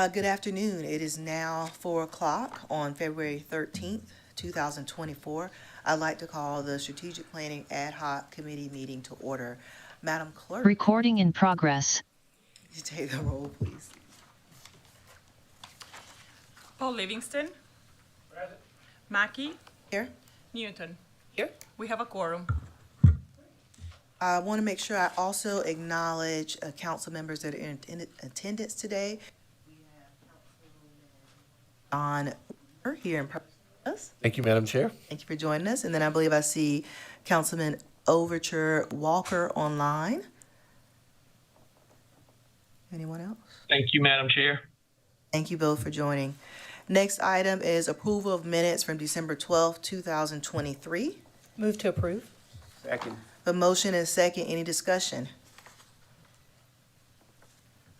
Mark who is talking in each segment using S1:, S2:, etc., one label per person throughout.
S1: Good afternoon. It is now 4 o'clock on February 13th, 2024. I'd like to call the Strategic Planning Ad Hoc Committee meeting to order. Madam Clerk,
S2: Recording in progress.
S1: you take the roll, please.
S3: Paul Livingston. Present. Mackey.
S1: Here.
S3: Newton.
S1: Here.
S3: We have a quorum.
S1: I want to make sure I also acknowledge council members that are in attendance today. We have Councilman Don here in person with us.
S4: Thank you, Madam Chair.
S1: Thank you for joining us. And then I believe I see Councilman Overture Walker online. Anyone else?
S5: Thank you, Madam Chair.
S1: Thank you both for joining. Next item is approval of minutes from December 12th, 2023.
S6: Move to approve.
S4: Second.
S1: A motion and a second. Any discussion?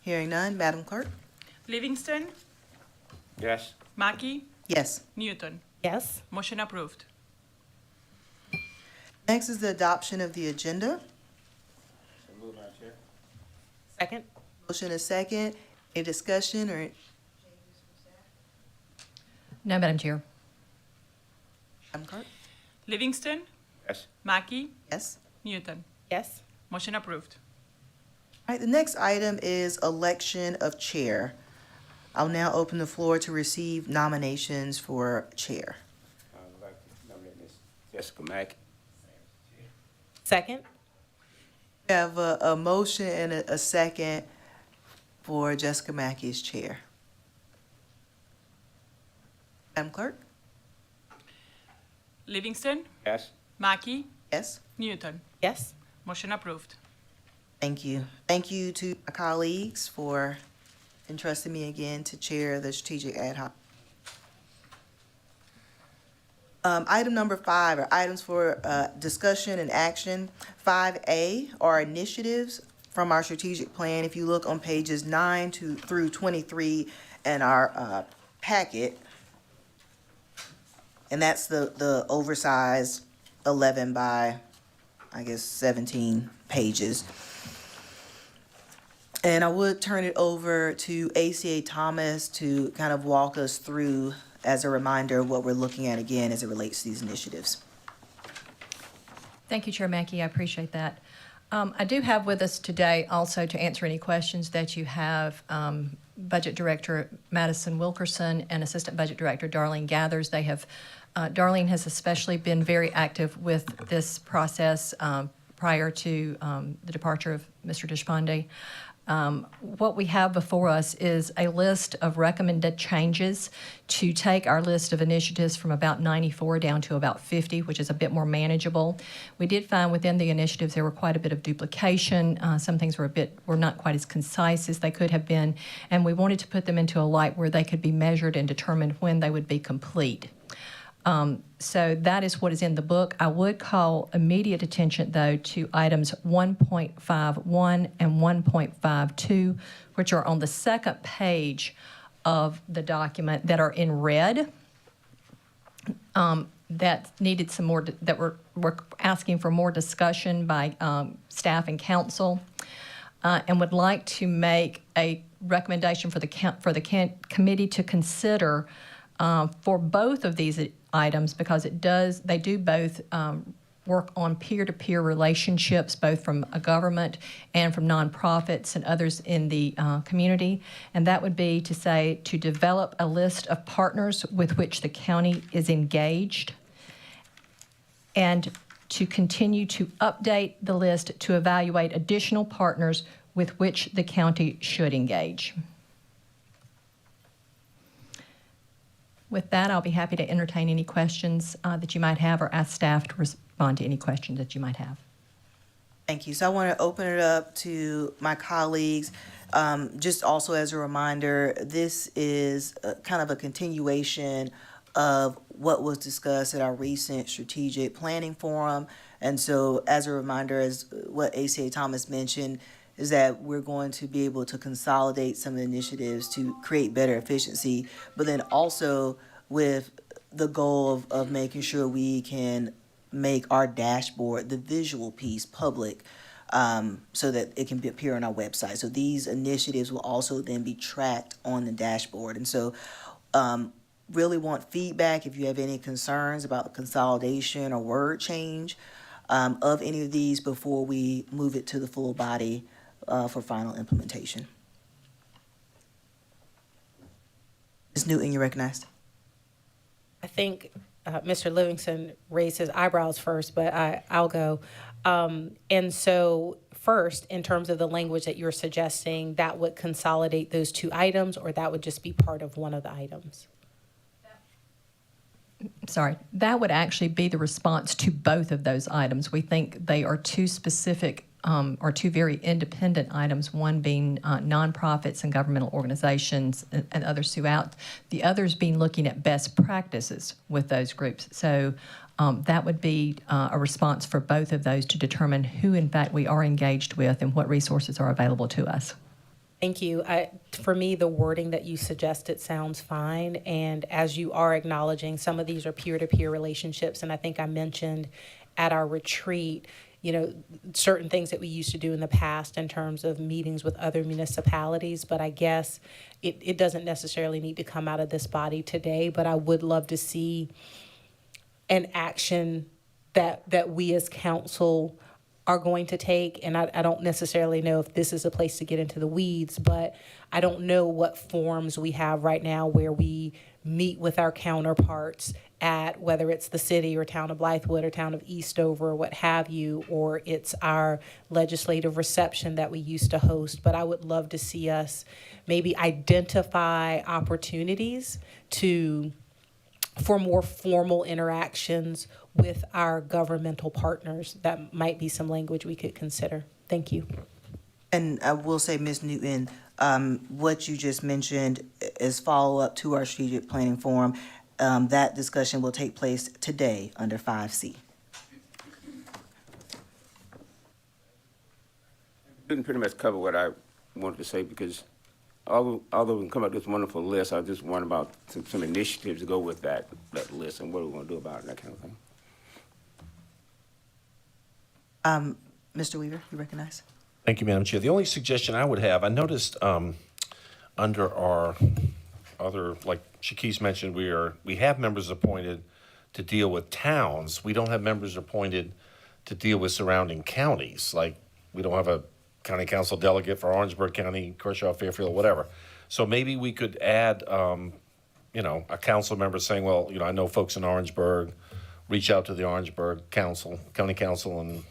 S1: Hearing none. Madam Clerk?
S3: Livingston.
S4: Yes.
S3: Mackey.
S1: Yes.
S3: Newton.
S6: Yes.
S3: Motion approved.
S1: Next is the adoption of the agenda.
S4: So move, Madam Chair.
S6: Second.
S1: Motion and a second. Any discussion or
S6: No, Madam Chair.
S1: Madam Clerk?
S3: Livingston.
S4: Yes.
S3: Mackey.
S1: Yes.
S3: Newton.
S6: Yes.
S3: Motion approved.
S1: All right, the next item is election of chair. I'll now open the floor to receive nominations for chair.
S4: I would like to nominate Ms. Jessica Mack.
S6: Second.
S1: We have a motion and a second for Jessica Mackey as chair. Madam Clerk?
S3: Livingston.
S4: Yes.
S3: Mackey.
S1: Yes.
S3: Newton.
S6: Yes.
S3: Motion approved.
S1: Thank you. Thank you to my colleagues for entrusting me again to chair the Strategic Ad Hoc. Item number 5 are items for discussion and action. 5A are initiatives from our strategic plan. If you look on pages 9 through 23 in our packet, and that's the oversized 11 by, I guess, 17 pages. And I would turn it over to ACA Thomas to kind of walk us through, as a reminder, what we're looking at again as it relates to these initiatives.
S7: Thank you, Chair Mackey. I appreciate that. I do have with us today also to answer any questions that you have Budget Director Madison Wilkerson and Assistant Budget Director Darlene Gathers. Darlene has especially been very active with this process prior to the departure of Mr. Deshpande. What we have before us is a list of recommended changes to take our list of initiatives from about 94 down to about 50, which is a bit more manageable. We did find within the initiatives there were quite a bit of duplication. Some things were not quite as concise as they could have been, and we wanted to put them into a light where they could be measured and determined when they would be complete. So that is what is in the book. I would call immediate attention, though, to items 1.51 and 1.52, which are on the second page of the document that are in red. That needed some more, that were asking for more discussion by staff and council, and would like to make a recommendation for the committee to consider for both of these items, because they do both work on peer-to-peer relationships, both from a government and from nonprofits and others in the community. And that would be to develop a list of partners with which the county is engaged, and to continue to update the list to evaluate additional partners with which the county should engage. With that, I'll be happy to entertain any questions that you might have, or ask staff to respond to any questions that you might have.
S1: Thank you. So I want to open it up to my colleagues. Just also as a reminder, this is kind of a continuation of what was discussed at our recent strategic planning forum. And so as a reminder, as what ACA Thomas mentioned, is that we're going to be able to consolidate some of the initiatives to create better efficiency, but then also with the goal of making sure we can make our dashboard, the visual piece, public so that it can appear on our website. So these initiatives will also then be tracked on the dashboard. And so really want feedback if you have any concerns about consolidation or word change of any of these before we move it to the full body for final implementation. Ms. Newton, you're recognized.
S6: I think Mr. Livingston raised his eyebrows first, but I'll go. And so first, in terms of the language that you're suggesting, that would consolidate those two items, or that would just be part of one of the items?
S7: Sorry, that would actually be the response to both of those items. We think they are two specific or two very independent items, one being nonprofits and governmental organizations and others throughout, the others being looking at best practices with those groups. So that would be a response for both of those to determine who, in fact, we are engaged with and what resources are available to us.
S6: Thank you. For me, the wording that you suggested sounds fine. And as you are acknowledging, some of these are peer-to-peer relationships. And I think I mentioned at our retreat, you know, certain things that we used to do in the past in terms of meetings with other municipalities. But I guess it doesn't necessarily need to come out of this body today. But I would love to see an action that we as council are going to take. And I don't necessarily know if this is a place to get into the weeds, but I don't know what forms we have right now where we meet with our counterparts at, whether it's the city or town of Blythewood or town of Eastover or what have you, or it's our legislative reception that we used to host. But I would love to see us maybe identify opportunities for more formal interactions with our governmental partners. That might be some language we could consider. Thank you.
S1: And I will say, Ms. Newton, what you just mentioned is follow-up to our strategic planning forum. That discussion will take place today under 5C.
S4: Didn't pretty much cover what I wanted to say, because although we can come up with this wonderful list, I just want about some initiatives to go with that list and what we're going to do about it, that kind of thing.
S1: Mr. Weaver, you recognize?
S2: Thank you, Madam Chair. The only suggestion I would have, I noticed under our other, like Shakis mentioned, we have members appointed to deal with towns. We don't have members appointed to deal with surrounding counties. Like, we don't have a county council delegate for Orangeburg County, Kershaw, Fairfield, whatever. So maybe we could add, a council member saying, well, I know folks in Orangeburg, reach out to the Orangeburg Council, County Council,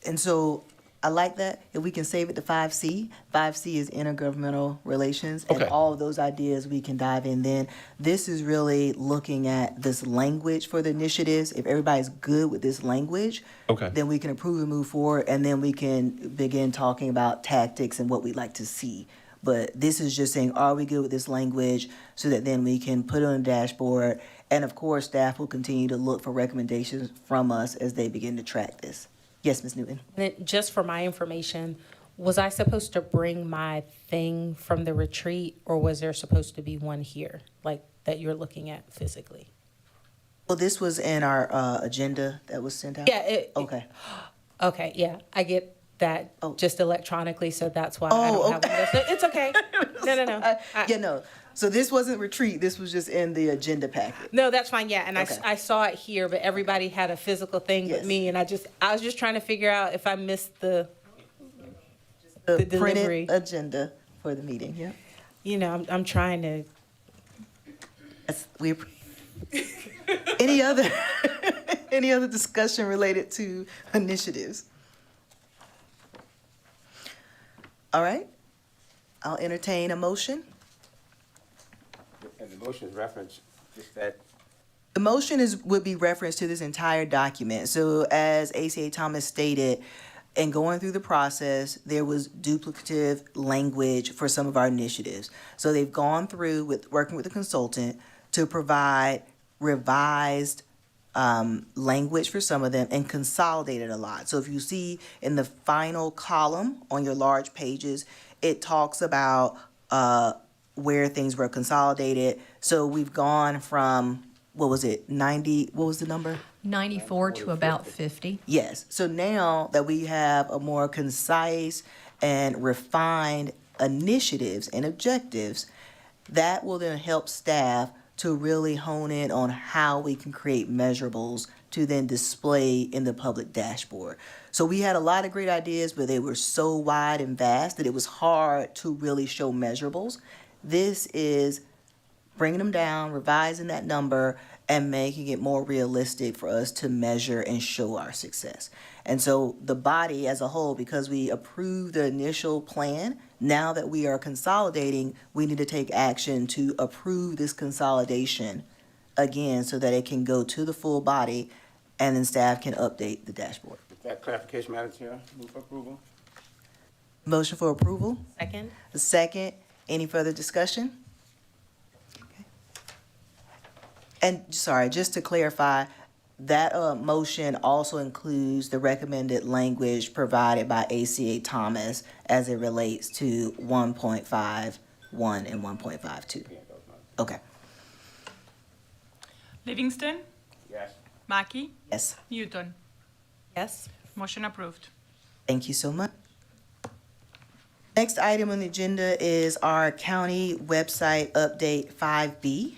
S1: And so I like that. If we can save it to 5C, 5C is intergovernmental relations, and
S2: Okay.
S1: all of those ideas we can dive in then. This is really looking at this language for the initiatives. If everybody's good with this language,
S2: Okay.
S1: then we can approve and move forward, and then we can begin talking about tactics and what we'd like to see. But this is just saying, are we good with this language, so that then we can put it on the dashboard. And of course, staff will continue to look for recommendations from us as they begin to track this. Yes, Ms. Newton.
S6: And then just for my information, was I supposed to bring my thing from the retreat, or was there supposed to be one here, like that you're looking at physically?
S1: Well, this was in our agenda that was sent out?
S6: Yeah.
S1: Okay.
S6: Okay, yeah, I get that
S1: Oh.
S6: just electronically, so that's why I
S1: Oh,
S6: don't have one. So it's okay. No.
S1: No. So this wasn't retreat, this was just in the agenda packet.
S6: No, that's fine, yeah, and
S1: Okay.
S6: I saw it here, but everybody had a physical thing but
S1: Yes.
S6: me, and I was just trying to figure out if I missed the
S1: The
S6: delivery.
S1: printed agenda for the meeting, yeah.
S6: I'm trying to.
S1: Any other, any other discussion related to initiatives? All right, I'll entertain a motion.
S4: And the motion is reference, just that,
S1: The motion would be referenced to this entire document. So as ACA Thomas stated, in going through the process, there was duplicative language for some of our initiatives. So they've gone through with working with the consultant to provide revised language for some of them and consolidated a lot. So if you see in the final column on your large pages, it talks about where things were consolidated. So we've gone from, what was it, 90, what was the number?
S7: 94 to about 50.
S1: Yes, so now that we have a more concise and refined initiatives and objectives, that will then help staff to really hone in on how we can create measurables to then display in the public dashboard. So we had a lot of great ideas, but they were so wide and vast that it was hard to really show measurables. This is bringing them down, revising that number, and making it more realistic for us to measure and show our success. And so the body as a whole, because we approved the initial plan, now that we are consolidating, we need to take action to approve this consolidation again so that it can go to the full body and then staff can update the dashboard.
S4: With that clarification, Madam Chair, move for approval.
S1: Motion for approval?
S6: Second?
S1: A second. Any further discussion? Okay. And sorry, just to clarify, that motion also includes the recommended language provided by ACA Thomas as it relates to 1.51 and 1.52. Okay.
S3: Livingston,
S4: Yes.
S3: Mackey,
S1: Yes.
S3: Newton.
S6: Yes.
S3: Motion approved.
S1: Thank you so much. Next item on the agenda is our county website update 5B.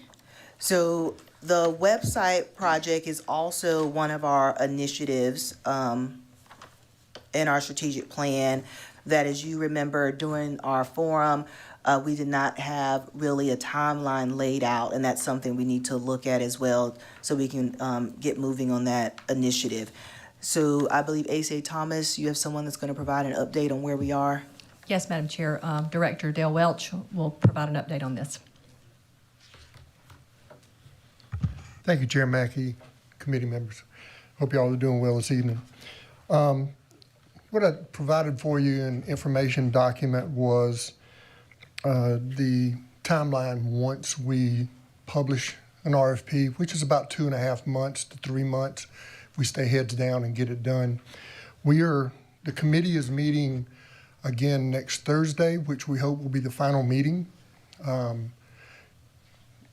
S1: So the website project is also one of our initiatives in our strategic plan that, as you remember, during our forum, we did not have really a timeline laid out, and that's something we need to look at as well so we can get moving on that initiative. So I believe ACA Thomas, you have someone that's going to provide an update on where we are.
S7: Yes, Madam Chair. Director Dale Welch will provide an update on this.
S5: Thank you, Chair Mackey, committee members. Hope you all are doing well this evening. What I provided for you in information document was the timeline once we publish an RFP, which is about 2.5 months to 3 months if we stay heads down and get it done. The committee is meeting again next Thursday, which we hope will be the final meeting.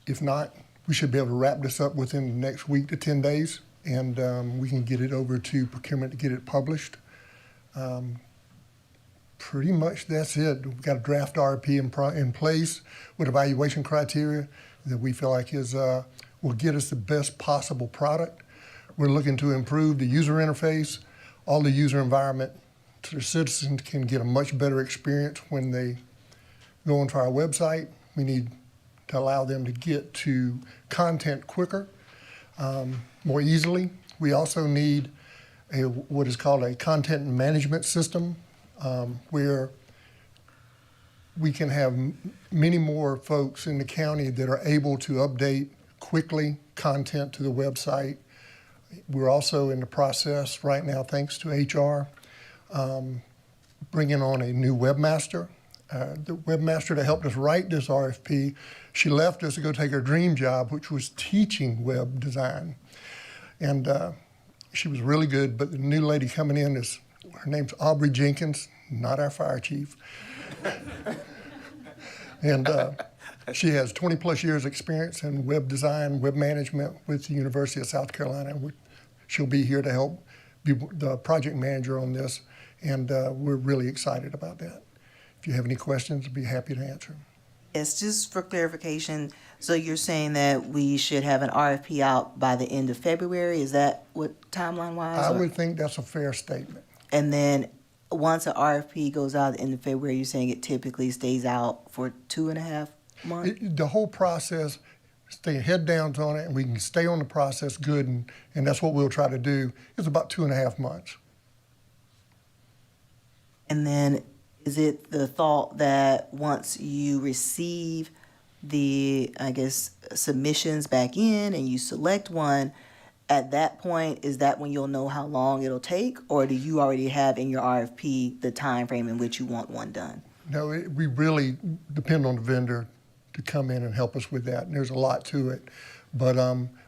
S5: If not, we should be able to wrap this up within the next week to 10 days, and we can get it over to procurement to get it published. Pretty much that's it. We've got a draft RFP in place with evaluation criteria that we feel like will get us the best possible product. We're looking to improve the user interface, all the user environment, so the citizens can get a much better experience when they go onto our website. We need to allow them to get to content quicker, more easily. We also need what is called a content management system, where we can have many more folks in the county that are able to update quickly content to the website. We're also in the process right now, thanks to HR, bringing on a new webmaster. The webmaster that helped us write this RFP, she left us to go take her dream job, which was teaching web design. And she was really good, but the new lady coming in her name's Aubrey Jenkins, not our fire chief. And she has 20 plus years experience in web design, web management with the University of South Carolina. She'll be here to help be the project manager on this, and we're really excited about that. If you have any questions, I'd be happy to answer them.
S1: Yes, just for clarification, so you're saying that we should have an RFP out by the end of February? Is that what timeline-wise?
S5: I would think that's a fair statement.
S1: And then once an RFP goes out at the end of February, you're saying it typically stays out for 2.5 months?
S5: The whole process, stay head down on it, and we can stay on the process good, and that's what we'll try to do, is about 2.5 months.
S1: And then is it the thought that once you receive the, I guess, submissions back in and you select one, at that point, is that when you'll know how long it'll take? Or do you already have in your RFP the time frame in which you want one done?
S5: No, we really depend on the vendor to come in and help us with that, and there's a lot to it. But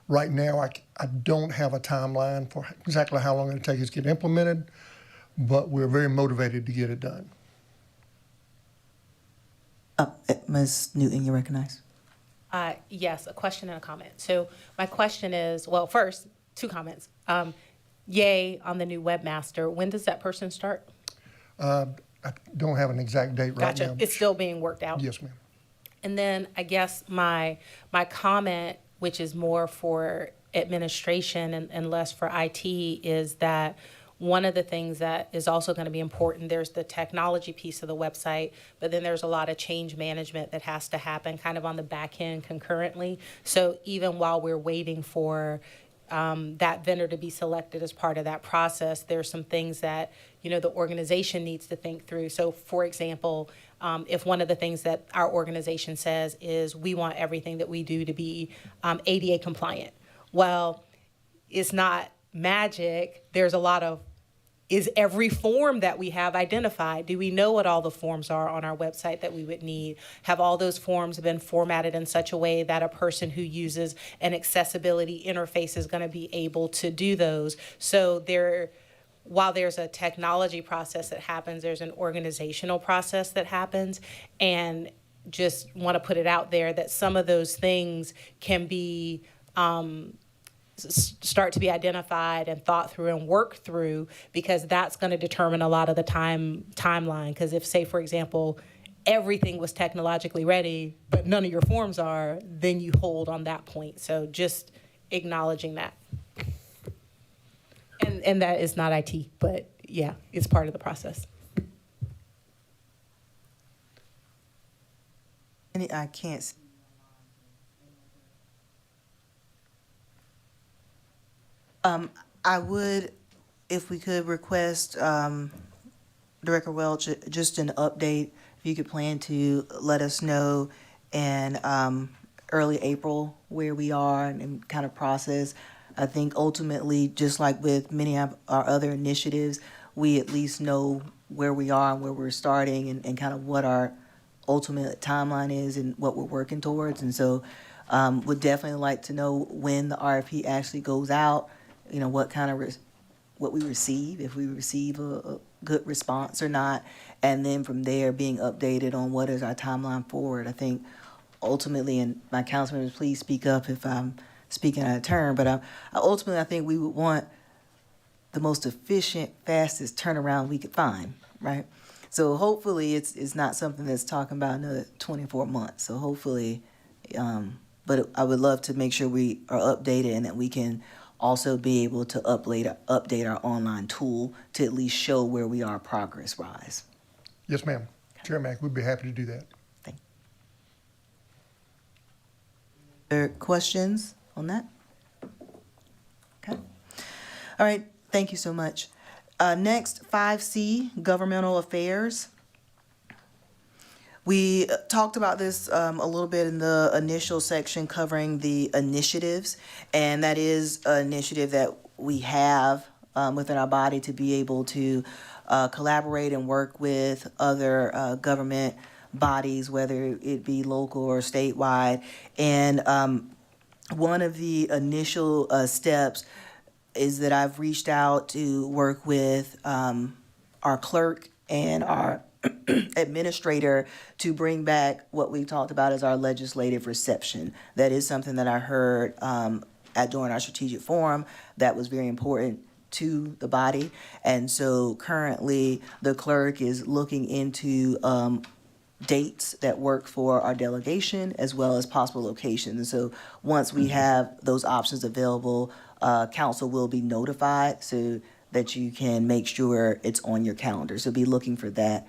S5: right now, I don't have a timeline for exactly how long it'll take us to get implemented, but we're very motivated to get it done.
S1: Ms. Newton, you recognize?
S6: Yes, a question and a comment. So my question is, well, first, two comments. Yay on the new webmaster. When does that person start?
S5: I don't have an exact date right now.
S6: Gotcha. It's still being worked out.
S5: Yes, ma'am.
S6: And then I guess my comment, which is more for administration and less for IT, is that one of the things that is also going to be important, there's the technology piece of the website, but then there's a lot of change management that has to happen kind of on the back end concurrently. So even while we're waiting for that vendor to be selected as part of that process, there's some things that, the organization needs to think through. So for example, if one of the things that our organization says is we want everything that we do to be ADA compliant. Well, it's not magic. There's a lot of, is every form that we have identified? Do we know what all the forms are on our website that we would need? Have all those forms been formatted in such a way that a person who uses an accessibility interface is going to be able to do those? So while there's a technology process that happens, there's an organizational process that happens. And just want to put it out there that some of those things can be start to be identified and thought through and worked through, because that's going to determine a lot of the timeline. Because if, say, for example, everything was technologically ready, but none of your forms are, then you hold on that point. So just acknowledging that. And that is not IT, but yeah, it's part of the process.
S1: And I can't see. I would, if we could request, Director Welch, just an update, if you could plan to let us know in early April where we are and kind of process. I think ultimately, just like with many of our other initiatives, we at least know where we are and where we're starting and kind of what our ultimate timeline is and what we're working towards. And so would definitely like to know when the RFP actually goes out, what kind of what we receive, if we receive a good response or not, and then from there being updated on what is our timeline forward. I think ultimately, and my council members, please speak up if I'm speaking out of turn, but ultimately I think we would want the most efficient, fastest turnaround we could find, right? So hopefully it's not something that's talking about another 24 months. So hopefully, but I would love to make sure we are updated and that we can also be able to update our online tool to at least show where we are progress-wise.
S5: Yes, ma'am. Chair Mack, we'd be happy to do that.
S1: Thank you. Are there questions on that? Okay. All right. Thank you so much. Next, 5C, Governmental Affairs. We talked about this a little bit in the initial section covering the initiatives, and that is an initiative that we have within our body to be able to collaborate and work with other government bodies, whether it be local or statewide. And one of the initial steps is that I've reached out to work with our clerk and our administrator to bring back what we talked about as our legislative reception. That is something that I heard during our strategic forum that was very important to the body. And so currently the clerk is looking into dates that work for our delegation as well as possible locations. And so once we have those options available, council will be notified so that you can make sure it's on your calendar. So be looking for that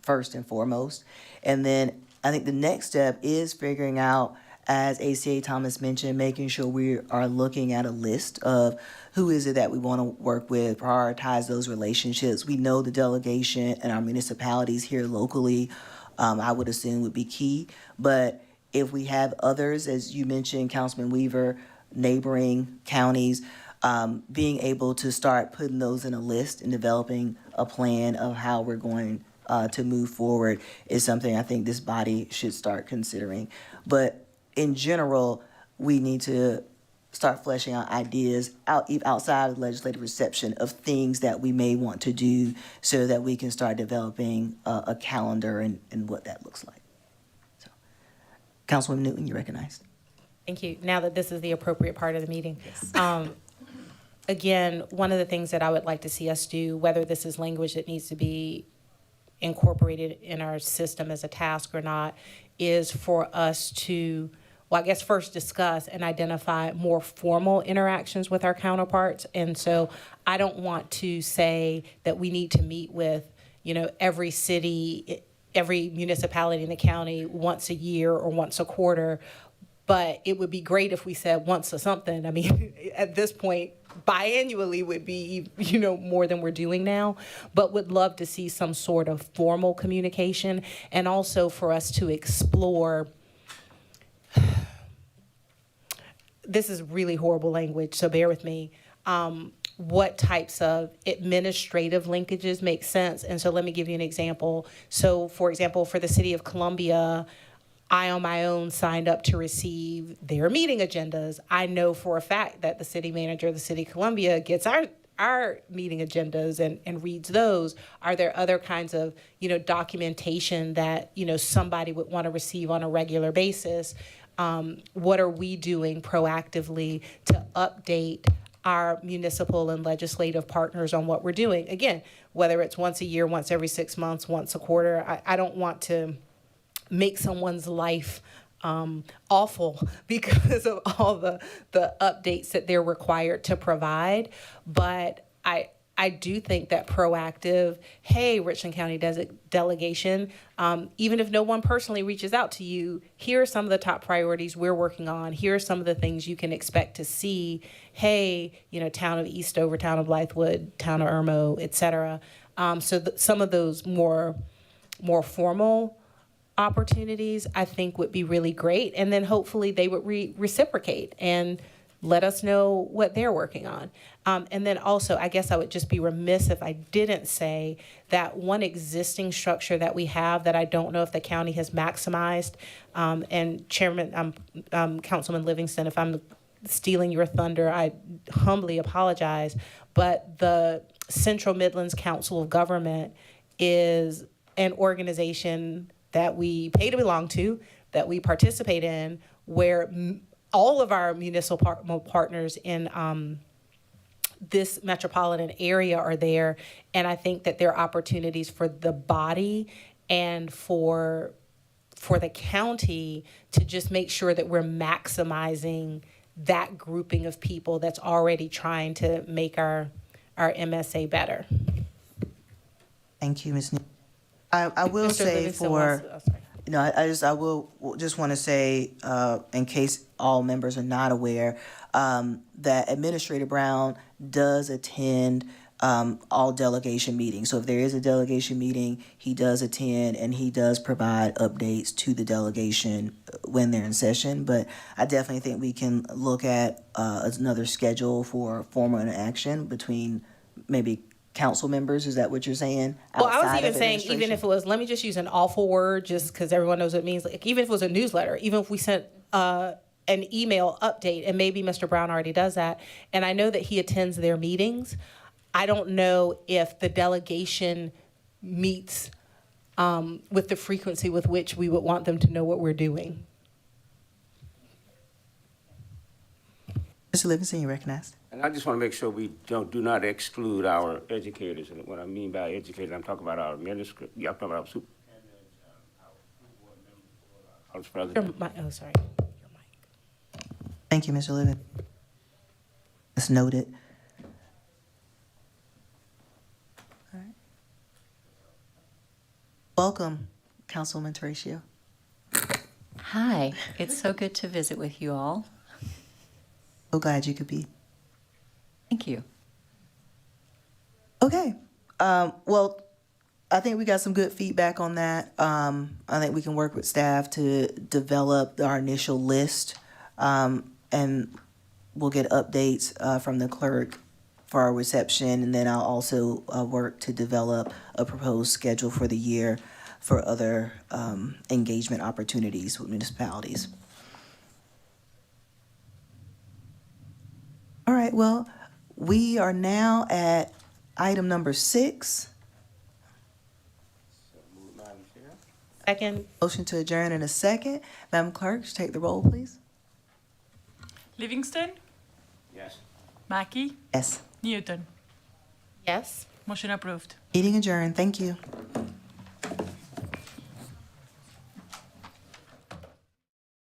S1: first and foremost. And then I think the next step is figuring out, as ACA Thomas mentioned, making sure we are looking at a list of who is it that we want to work with, prioritize those relationships. We know the delegation and our municipalities here locally, I would assume would be key. But if we have others, as you mentioned, Councilman Weaver, neighboring counties, being able to start putting those in a list and developing a plan of how we're going to move forward is something I think this body should start considering. But in general, we need to start fleshing out ideas outside of the legislative reception of things that we may want to do so that we can start developing a calendar and what that looks like. So, Councilwoman Newton, you recognized.
S6: Thank you. Now that this is the appropriate part of the meeting.
S1: Yes.
S6: again, one of the things that I would like to see us do, whether this is language that needs to be incorporated in our system as a task or not, is for us to, well, I guess first discuss and identify more formal interactions with our counterparts. And so I don't want to say that we need to meet with, every city, every municipality in the county once a year or once a quarter, but it would be great if we said once or something. I mean, at this point, biannually would be, more than we're doing now, but would love to see some sort of formal communication, and also for us to explore, this is really horrible language, so bear with me, what types of administrative linkages make sense. And so let me give you an example. So for example, for the city of Columbia, I on my own signed up to receive their meeting agendas. I know for a fact that the city manager of the city of Columbia gets our meeting agendas and reads those. Are there other kinds of, documentation that, somebody would want to receive on a regular basis? What are we doing proactively to update our municipal and legislative partners on what we're doing? Again, whether it's once a year, once every 6 months, once a quarter, I don't want to make someone's life awful because of all the updates that they're required to provide. But I do think that proactive, hey, Richland County delegation, even if no one personally reaches out to you, here are some of the top priorities we're working on. Here are some of the things you can expect to see. Hey, town of Eastover, town of Blythewood, town of Irmo, et cetera. So some of those more formal opportunities, I think, would be really great. And then hopefully they would reciprocate and let us know what they're working on. And then also, I guess I would just be remiss if I didn't say that one existing structure that we have that I don't know if the county has maximized, and Chairman, Councilman Livingston, if I'm stealing your thunder, I humbly apologize, but the Central Midlands Council of Government is an organization that we pay to belong to, that we participate in, where all of our municipal partners in this metropolitan area are there. And I think that there are opportunities for the body and for the county to just make sure that we're maximizing that grouping of people that's already trying to make our MSA better.
S1: Thank you, Ms. I will
S6: Mr.
S1: say
S6: Livingston wants
S1: for,
S6: to- oh, sorry.
S1: I will just want to say, in case all members are not aware, that Administrator Brown does attend all delegation meetings. So if there is a delegation meeting, he does attend and he does provide updates to the delegation when they're in session. But I definitely think we can look at another schedule for formal interaction between maybe council members. Is that what you're saying?
S6: Well, I was
S1: Outside
S6: even
S1: of
S6: saying, even
S1: administration?
S6: if it was, let me just use an awful word just because everyone knows what it means. Like, even if it was a newsletter, even if we sent an email update, and maybe Mr. Brown already does that, and I know that he attends their meetings. I don't know if the delegation meets with the frequency with which we would want them to know what we're doing.
S1: Mr. Livingston, you recognized?
S4: And I just want to make sure we do not exclude our educators. And what I mean by educators, I'm talking about our administrators, I'm talking about our superintendents, our school board members, our president.
S6: Oh, sorry. Your mic.
S1: Thank you, Mr. Livingston. That's noted. All right. Welcome, Councilwoman Terratio.
S8: Hi, it's so good to visit with you all.
S1: So glad you could be.
S8: Thank you.
S1: Okay. Well, I think we got some good feedback on that. I think we can work with staff to develop our initial list, and we'll get updates from the clerk for our reception, and then I'll also work to develop a proposed schedule for the year for other engagement opportunities with municipalities. All right, well, we are now at item number 6.
S4: Madam Chair?
S6: Second.
S1: Motion to adjourn in a second. Madam Clerk, take the roll, please.
S3: Livingston,
S4: Yes.
S3: Mackey,
S1: Yes.
S3: Newton.
S6: Yes.
S3: Motion approved.
S1: Meeting adjourned. Thank you.